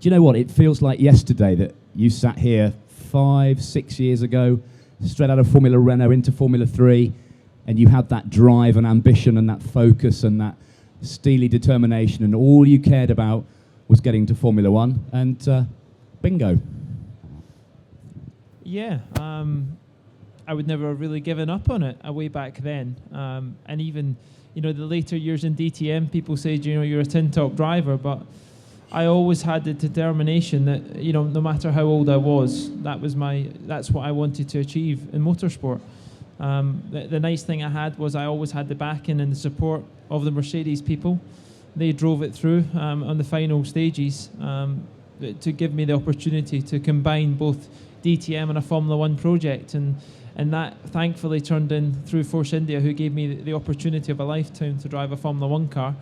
Do you know what? It feels like yesterday that you sat here 5-6 years ago, straight out of Formula Renault into Formula 3, and you had that drive and ambition and that focus and that steely determination, and all you cared about was getting to Formula 1, and bingo. Yeah, I would never have really given up on it way back then. And even, the later years in DTM, people say, you're a tin top driver, but I always had the determination that, no matter how old I was, that's what I wanted to achieve in motorsport. The nice thing I had was I always had the backing and the support of the Mercedes people. They drove it through on the final stages to give me the opportunity to combine both DTM and a Formula 1 project, and that thankfully turned in through Force India, who gave me the opportunity of a lifetime to drive a Formula 1 car,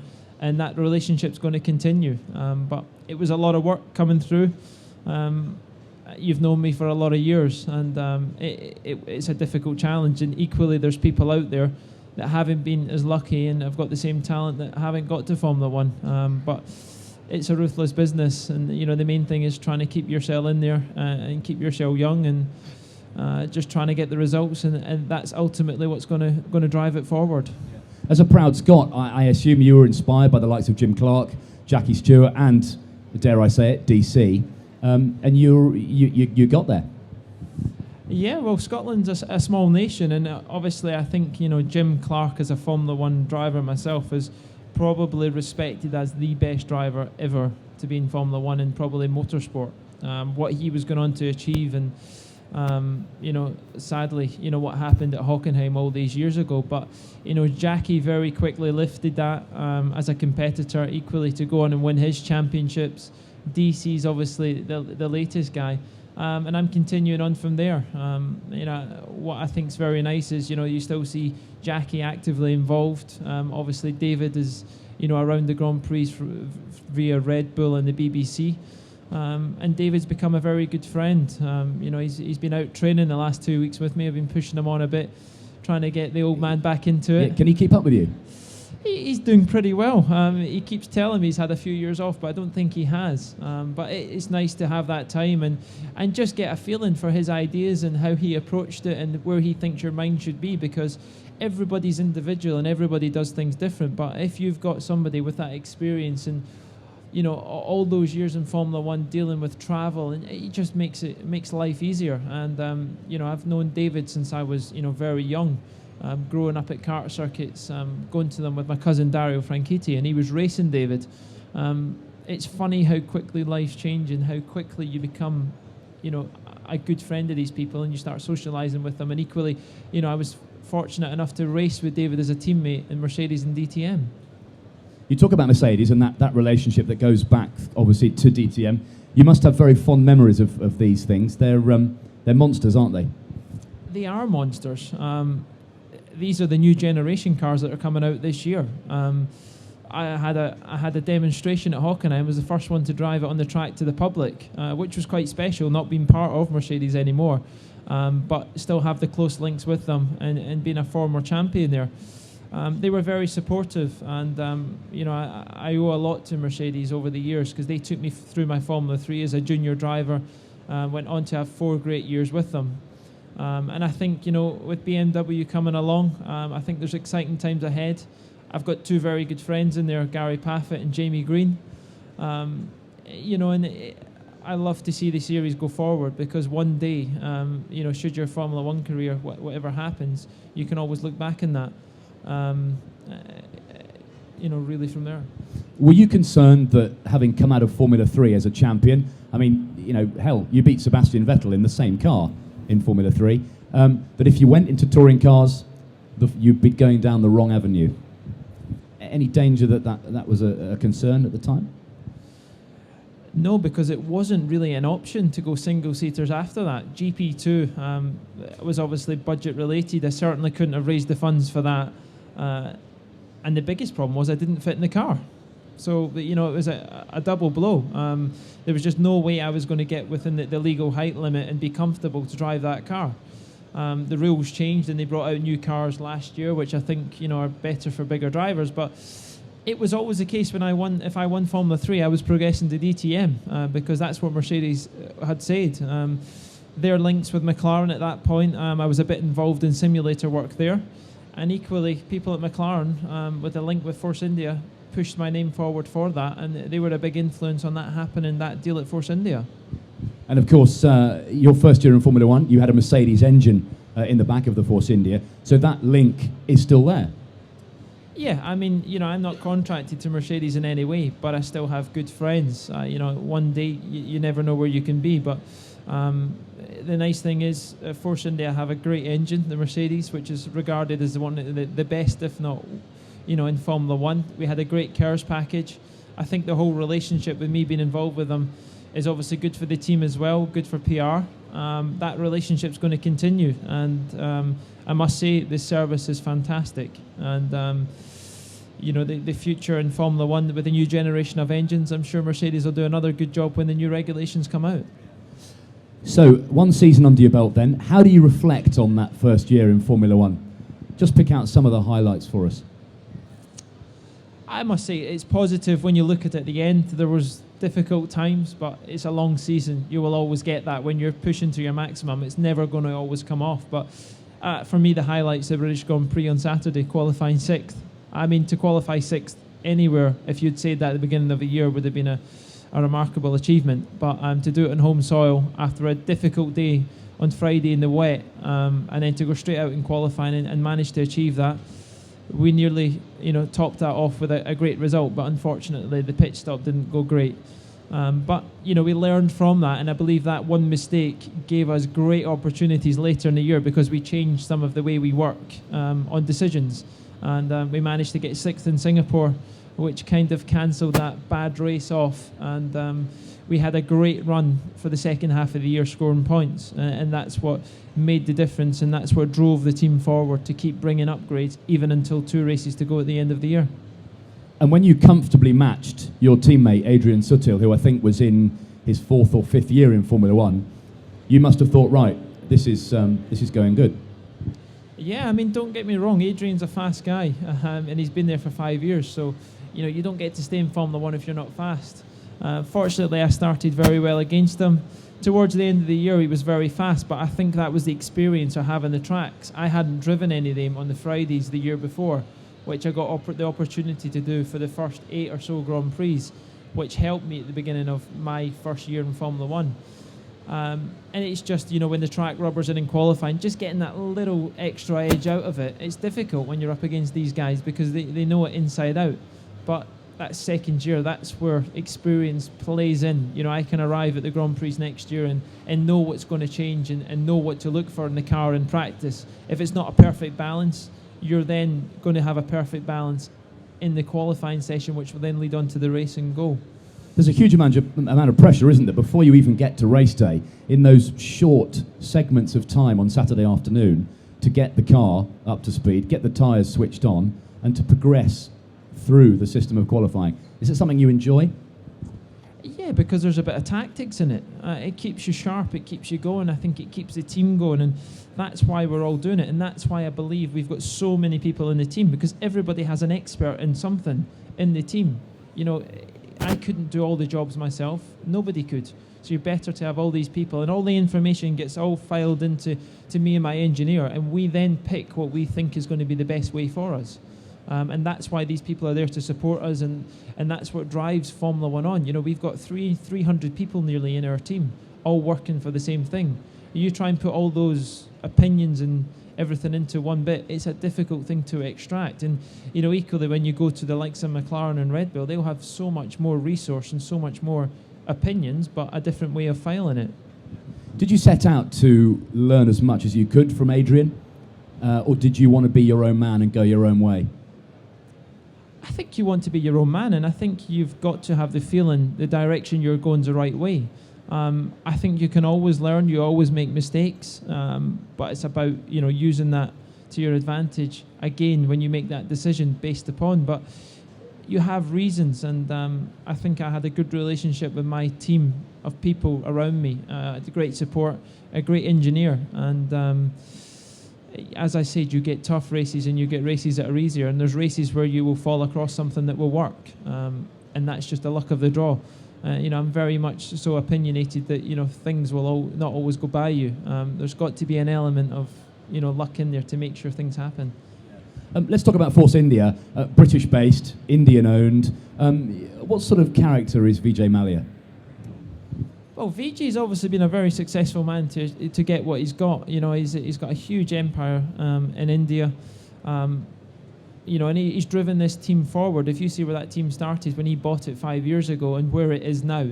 and that relationship's going to continue. But it was a lot of work coming through. You've known me for a lot of years, and it's a difficult challenge, and equally there's people out there that haven't been as lucky and have got the same talent that haven't got to Formula 1. But it's a ruthless business, and the main thing is trying to keep yourself in there and keep yourself young, and just trying to get the results, and that's ultimately what's going to drive it forward. As a proud Scot, I assume you were inspired by the likes of Jim Clark, Jackie Stewart, and, dare I say it, DC, and you got there. Yeah, well, Scotland's a small nation, and obviously I think Jim Clark, as a Formula 1 driver myself, is probably respected as the best driver ever to be in Formula 1 and probably motorsport. What he was going on to achieve, and sadly, what happened at Hockenheim all these years ago. But Jackie very quickly lifted that as a competitor, equally to go on and win his championships. DC's obviously the latest guy. And I'm continuing on from there. What I think is very nice is, you still see Jackie actively involved. Obviously, David is, around the Grand Prix via Red Bull and the BBC. And David's become a very good friend. He's been out training the last 2 weeks with me. I've been pushing him on a bit, trying to get the old man back into it. Yeah, can he keep up with you? He's doing pretty well. He keeps telling me he's had a few years off, but I don't think he has. But it's nice to have that time and just get a feeling for his ideas and how he approached it and where he thinks your mind should be, because everybody's individual and everybody does things different. But if you've got somebody with that experience and all those years in Formula 1 dealing with travel, and it just makes life easier. And I've known David since I was very young. Growing up at kart circuits, going to them with my cousin Dario Franchitti, and he was racing David. It's funny how quickly life's changing, how quickly you become, a good friend of these people, and you start socialising with them. And equally, I was fortunate enough to race with David as a teammate in Mercedes and DTM. You talk about Mercedes and that relationship that goes back, obviously, to DTM. You must have very fond memories of these things. They're monsters, aren't they? They are monsters. These are the new generation cars that are coming out this year. I had a demonstration at Hockenheim. I was the first one to drive it on the track to the public, which was quite special, not being part of Mercedes anymore, but still have the close links with them and being a former champion there. They were very supportive, and I owe a lot to Mercedes over the years, because they took me through my Formula 3 as a junior driver, went on to have 4 great years with them. And I think, with BMW coming along, I think there's exciting times ahead. I've got 2 very good friends in there, Gary Paffett and Jamie Green. And I love to see the series go forward, because one day, should your Formula 1 career, whatever happens, you can always look back in that, really from there. Were you concerned that, having come out of Formula 3 as a champion, I mean, hell, you beat Sebastian Vettel in the same car in Formula 3, but if you went into touring cars, you'd be going down the wrong avenue. Any danger that was a concern at the time? No, because it wasn't really an option to go single-seaters after that. GP2 was obviously budget related. I certainly couldn't have raised the funds for that. And the biggest problem was I didn't fit in the car. So, it was a double blow. There was just no way I was going to get within the legal height limit and be comfortable to drive that car. The rules changed, and they brought out new cars last year, which I think, are better for bigger drivers. But It was always the case when I won. If I won Formula 3, I was progressing to DTM because that's what Mercedes had said. Their links with McLaren at that point, I was a bit involved in simulator work there. And equally, people at McLaren, with a link with Force India, pushed my name forward for that. And they were a big influence on that happening, that deal at Force India. And of course, your first year in Formula 1, you had a Mercedes engine in the back of the Force India. So that link is still there. Yeah, I mean, I'm not contracted to Mercedes in any way, but I still have good friends. One day you never know where you can be, but the nice thing is Force India have a great engine, the Mercedes, which is regarded as the best, if not, in Formula 1. We had a great KERS package. I think the whole relationship with me being involved with them is obviously good for the team as well, good for PR. That relationship's going to continue, and I must say the service is fantastic. And the future in Formula 1 with the new generation of engines, I'm sure Mercedes will do another good job when the new regulations come out. So, one season under your belt then, how do you reflect on that first year in Formula 1? Just pick out some of the highlights for us. I must say it's positive when you look at it at the end. There was difficult times, but it's a long season. You will always get that when you're pushing to your maximum. It's never going to always come off. But for me, the highlights, the British Grand Prix on Saturday, qualifying 6th. I mean, to qualify 6th anywhere, if you'd said that at the beginning of the year, would have been a remarkable achievement. But to do it on home soil after a difficult day on Friday in the wet, and then to go straight out in qualifying and manage to achieve that, we nearly, topped that off with a great result. But unfortunately, the pit stop didn't go great. But we learned from that, and I believe that one mistake gave us great opportunities later in the year because we changed some of the way we work on decisions. And we managed to get 6th in Singapore, which kind of cancelled that bad race off. And we had a great run for the second half of the year scoring points. And that's what made the difference, and that's what drove the team forward to keep bringing upgrades, even until 2 races to go at the end of the year. And when you comfortably matched your teammate, Adrian Sutil, who I think was in his 4th or 5th year in Formula 1, you must have thought, right, this is going good. Yeah, I mean, don't get me wrong, Adrian's a fast guy, and he's been there for 5 years, so you don't get to stay in Formula 1 if you're not fast. Fortunately, I started very well against him. Towards the end of the year, he was very fast, but I think that was the experience I have in the tracks. I hadn't driven any of them on the Fridays the year before, which I got the opportunity to do for the first 8 or so Grand Prix, which helped me at the beginning of my first year in Formula 1. And it's just, when the track rubber's in qualifying, just getting that little extra edge out of it. It's difficult when you're up against these guys because they know it inside out. But that second year, that's where experience plays in. I can arrive at the Grand Prix next year and know what's going to change and know what to look for in the car in practice. If it's not a perfect balance, you're then going to have a perfect balance in the qualifying session, which will then lead on to the race and go. There's a huge amount of pressure, isn't there, before you even get to race day, in those short segments of time on Saturday afternoon, to get the car up to speed, get the tyres switched on, and to progress through the system of qualifying. Is it something you enjoy? Yeah, because there's a bit of tactics in it. It keeps you sharp, it keeps you going. I think it keeps the team going, and that's why we're all doing it. And that's why I believe we've got so many people in the team, because everybody has an expert in something in the team. I couldn't do all the jobs myself. Nobody could. So you're better to have all these people, and all the information gets all filed into me and my engineer, and we then pick what we think is going to be the best way for us. And that's why these people are there to support us, and that's what drives Formula 1 on. We've got 300 people nearly in our team, all working for the same thing. You try and put all those opinions and everything into one bit, it's a difficult thing to extract. And equally, when you go to the likes of McLaren and Red Bull, they'll have so much more resource and so much more opinions, but a different way of filing it. Did you set out to learn as much as you could from Adrian, or did you want to be your own man and go your own way? I think you want to be your own man, and I think you've got to have the feeling the direction you're going the right way. I think you can always learn, you always make mistakes, but it's about using that to your advantage again when you make that decision based upon. But you have reasons, and I think I had a good relationship with my team of people around me, great support, a great engineer, and as I said, you get tough races and you get races that are easier, and there's races where you will fall across something that will work, and that's just the luck of the draw. I'm very much so opinionated that things will not always go by you. There's got to be an element of luck in there to make sure things happen. Let's talk about Force India, British-based, Indian-owned. What sort of character is Vijay Mallya? Well, Vijay's obviously been a very successful man to get what he's got. He's got a huge empire in India. And he's driven this team forward. If you see where that team started when he bought it 5 years ago and where it is now,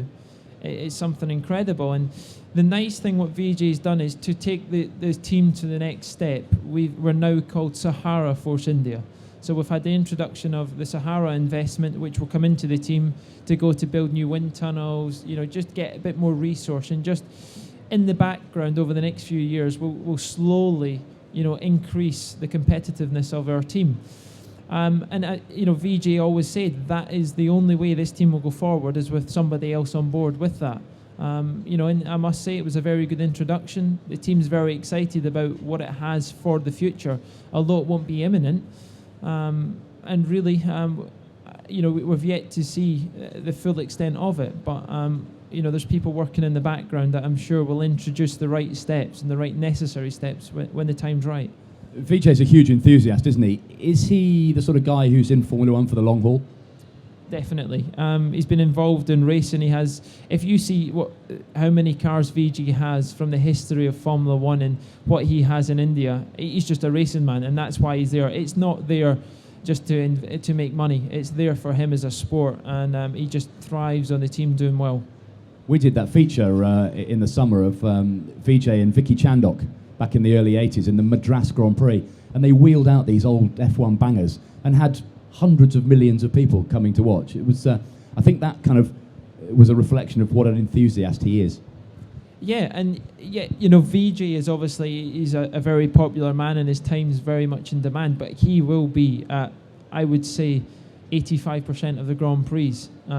it's something incredible. And the nice thing what Vijay's done is to take the team to the next step. We're now called Sahara Force India. So we've had the introduction of the Sahara investment, which will come into the team to go to build new wind tunnels, just get a bit more resource. And just in the background over the next few years, we'll slowly, increase the competitiveness of our team. Vijay always said that is the only way this team will go forward is with somebody else on board with that. And I must say it was a very good introduction. The team's very excited about what it has for the future, although it won't be imminent. And really, we've yet to see the full extent of it. But, there's people working in the background that I'm sure will introduce the right steps and the right necessary steps when the time's right. Vijay's a huge enthusiast, isn't he? Is he the sort of guy who's in Formula One for the long haul? Definitely. He's been involved in racing. He has. If you see how many cars Vijay has from the history of Formula One and what he has in India, he's just a racing man, and that's why he's there. It's not there just to make money. It's there for him as a sport, and he just thrives on the team doing well. We did that feature in the summer of Vijay and Vicky Chandok back in the early 80s in the Madras Grand Prix, and they wheeled out these old F1 bangers and had hundreds of millions of people coming to watch. It was, I think that kind of was a reflection of what an enthusiast he is. Yeah, and Vijay is obviously, he's a very popular man and his time's very much in demand, but he will be at, I would say, 85% of the Grand Prix.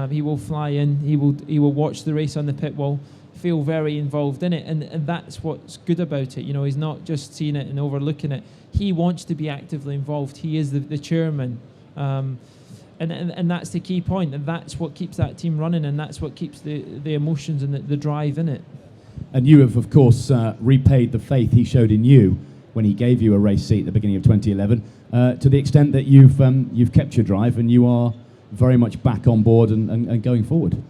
He will fly in, he will watch the race on the pit wall, feel very involved in it, and that's what's good about it. He's not just seeing it and overlooking it. He wants to be actively involved. He is the chairman. And that's the key point, and that's what keeps that team running, and that's what keeps the emotions and the drive in it. And you have, of course, repaid the faith he showed in you when he gave you a race seat at the beginning of 2011, to the extent that you've kept your drive and you are very much back on board and going forward.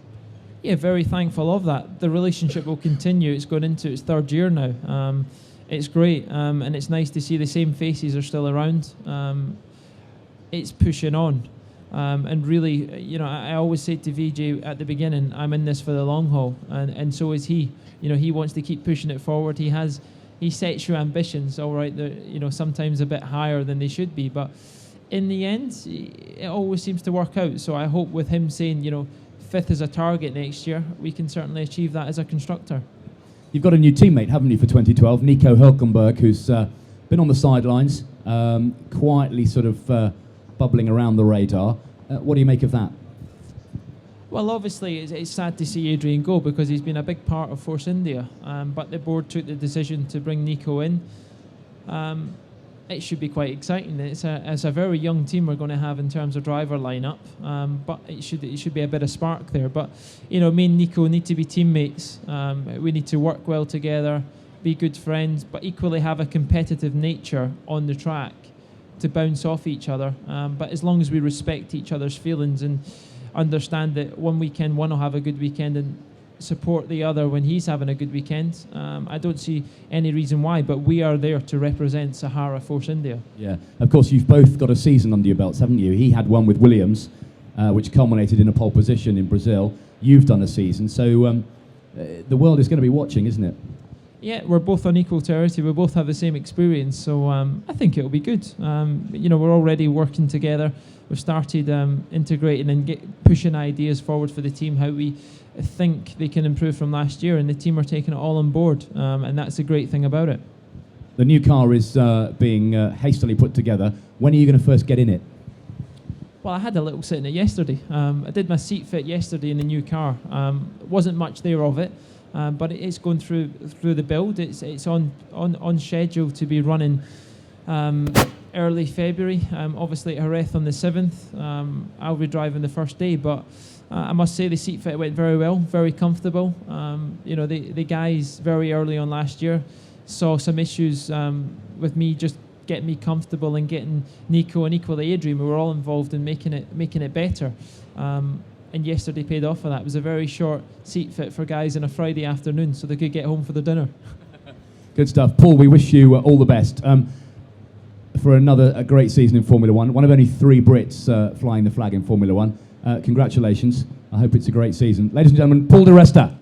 Yeah, very thankful of that. The relationship will continue. It's going into its third year now. It's great, and it's nice to see the same faces are still around. It's pushing on. And really, I always say to Vijay at the beginning, I'm in this for the long haul, and so is he. He wants to keep pushing it forward. He sets your ambitions, all right, sometimes a bit higher than they should be, but in the end, it always seems to work out. So I hope with him saying, fifth is a target next year, we can certainly achieve that as a constructor. You've got a new teammate, haven't you, for 2012, Nico Hülkenberg, who's been on the sidelines, quietly sort of bubbling around the radar. What do you make of that? Well, obviously, it's sad to see Adrian go because he's been a big part of Force India, but the board took the decision to bring Nico in. It should be quite exciting. It's a very young team we're going to have in terms of driver lineup, but it should be a bit of spark there. But me and Nico need to be teammates. We need to work well together, be good friends, but equally have a competitive nature on the track to bounce off each other. But as long as we respect each other's feelings and understand that one weekend one will have a good weekend and support the other when he's having a good weekend, I don't see any reason why, but we are there to represent Sahara Force India. Yeah, of course you've both got a season under your belts, haven't you? He had one with Williams, which culminated in a pole position in Brazil. You've done a season, so the world is going to be watching, isn't it? Yeah, we're both on equal territory. We both have the same experience, so I think it'll be good. We're already working together. We've started integrating and pushing ideas forward for the team, how we think they can improve from last year, and the team are taking it all on board, and that's the great thing about it. The new car is being hastily put together. When are you going to first get in it? Well, I had a little sit in it yesterday. I did my seat fit yesterday in the new car. Wasn't much there of it, but it's going through the build. It's on schedule to be running early February. Obviously at Resta on the 7th. I'll be driving the first day, but I must say the seat fit went very well, very comfortable. The guys very early on last year saw some issues with me just getting me comfortable and getting Nico and equally Adrian. We were all involved in making it better. And yesterday paid off for that. It was a very short seat fit for guys on a Friday afternoon, so they could get home for the dinner. Good stuff. Paul, we wish you all the best for a great season in Formula One. One of only 3 Brits flying the flag in Formula One. Congratulations. I hope it's a great season. Ladies and gentlemen, Paul de Resta.